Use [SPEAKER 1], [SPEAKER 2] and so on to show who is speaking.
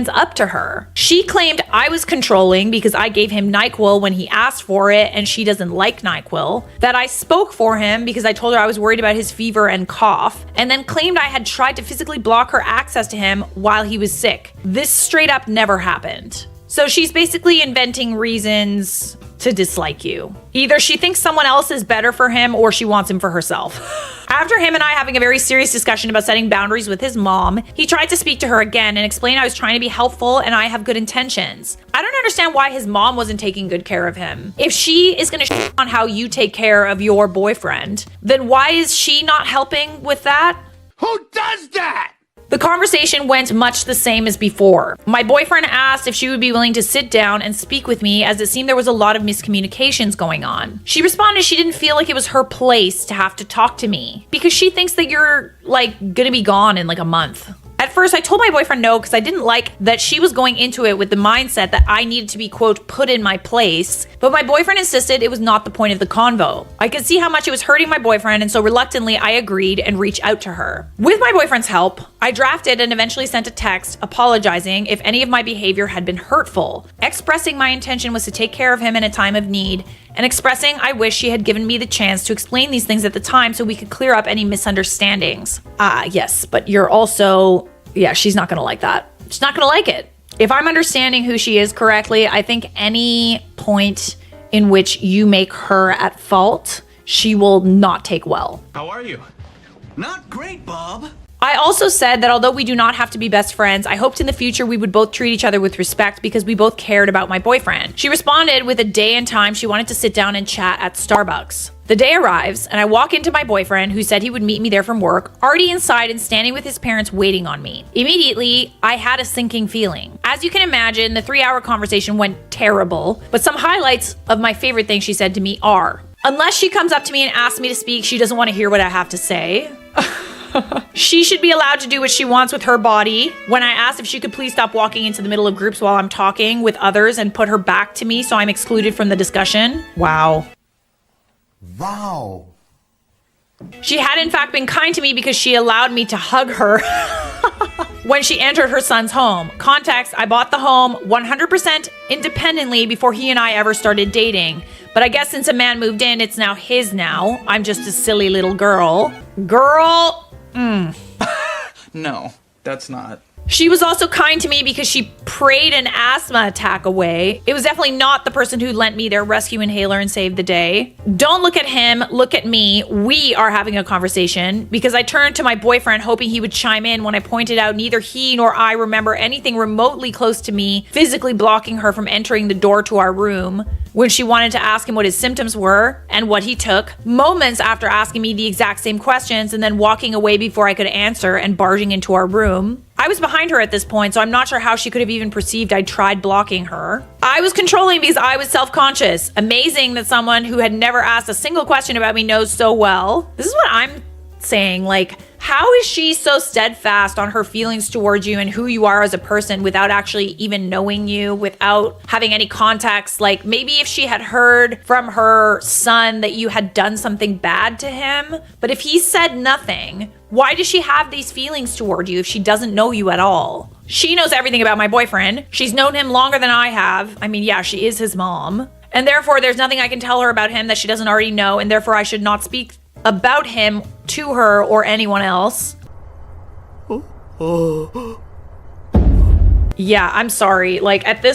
[SPEAKER 1] up to her. She claimed I was controlling because I gave him NyQuil when he asked for it and she doesn't like NyQuil, that I spoke for him because I told her I was worried about his fever and cough, and then claimed I had tried to physically block her access to him while he was sick. This straight up never happened. So she's basically inventing reasons to dislike you. Either she thinks someone else is better for him or she wants him for herself. After him and I having a very serious discussion about setting boundaries with his mom, he tried to speak to her again and explain I was trying to be helpful and I have good intentions. I don't understand why his mom wasn't taking good care of him. If she is gonna shit on how you take care of your boyfriend, then why is she not helping with that?
[SPEAKER 2] Who does that?
[SPEAKER 1] The conversation went much the same as before. My boyfriend asked if she would be willing to sit down and speak with me, as it seemed there was a lot of miscommunications going on. She responded she didn't feel like it was her place to have to talk to me because she thinks that you're like gonna be gone in like a month. At first, I told my boyfriend no because I didn't like that she was going into it with the mindset that I needed to be, quote, put in my place. But my boyfriend insisted it was not the point of the convo. I could see how much it was hurting my boyfriend, and so reluctantly, I agreed and reached out to her. With my boyfriend's help, I drafted and eventually sent a text apologizing if any of my behavior had been hurtful, expressing my intention was to take care of him in a time of need, and expressing I wish she had given me the chance to explain these things at the time so we could clear up any misunderstandings. Yes, but you're also... Yeah, she's not gonna like that. She's not gonna like it. If I'm understanding who she is correctly, I think any point in which you make her at fault, she will not take well.
[SPEAKER 2] How are you?
[SPEAKER 3] Not great, Bob.
[SPEAKER 1] I also said that although we do not have to be best friends, I hoped in the future we would both treat each other with respect because we both cared about my boyfriend. She responded with a day and time she wanted to sit down and chat at Starbucks. The day arrives, and I walk into my boyfriend, who said he would meet me there from work, already inside and standing with his parents waiting on me. Immediately, I had a sinking feeling. As you can imagine, the 3-hour conversation went terrible, but some highlights of my favorite things she said to me are, unless she comes up to me and asks me to speak, she doesn't want to hear what I have to say. She should be allowed to do what she wants with her body. When I asked if she could please stop walking into the middle of groups while I'm talking with others and put her back to me so I'm excluded from the discussion. Wow.
[SPEAKER 3] Wow.
[SPEAKER 1] She had in fact been kind to me because she allowed me to hug her when she entered her son's home. Context, I bought the home 100% independently before he and I ever started dating. But I guess since a man moved in, it's now his now. I'm just a silly little girl.
[SPEAKER 4] No, that's not.
[SPEAKER 1] She was also kind to me because she prayed an asthma attack away. It was definitely not the person who lent me their rescue inhaler and saved the day. Don't look at him, look at me. We are having a conversation because I turned to my boyfriend hoping he would chime in when I pointed out neither he nor I remember anything remotely close to me physically blocking her from entering the door to our room when she wanted to ask him what his symptoms were and what he took, moments after asking me the exact same questions and then walking away before I could answer and barging into our room. I was behind her at this point, so I'm not sure how she could have even perceived I'd tried blocking her. I was controlling because I was self-conscious. Amazing that someone who had never asked a single question about me knows so well. This is what I'm saying, like, how is she so steadfast on her feelings towards you and who you are as a person without actually even knowing you, without having any context? Like, maybe if she had heard from her son that you had done something bad to him, but if he said nothing, why does she have these feelings toward you if she doesn't know you at all? She knows everything about my boyfriend. She's known him longer than I have. I mean, yeah, she is his mom. And therefore, there's nothing I can tell her about him that she doesn't already know, and therefore I should not speak about him to her or anyone else. Yeah, I'm sorry. Like, at this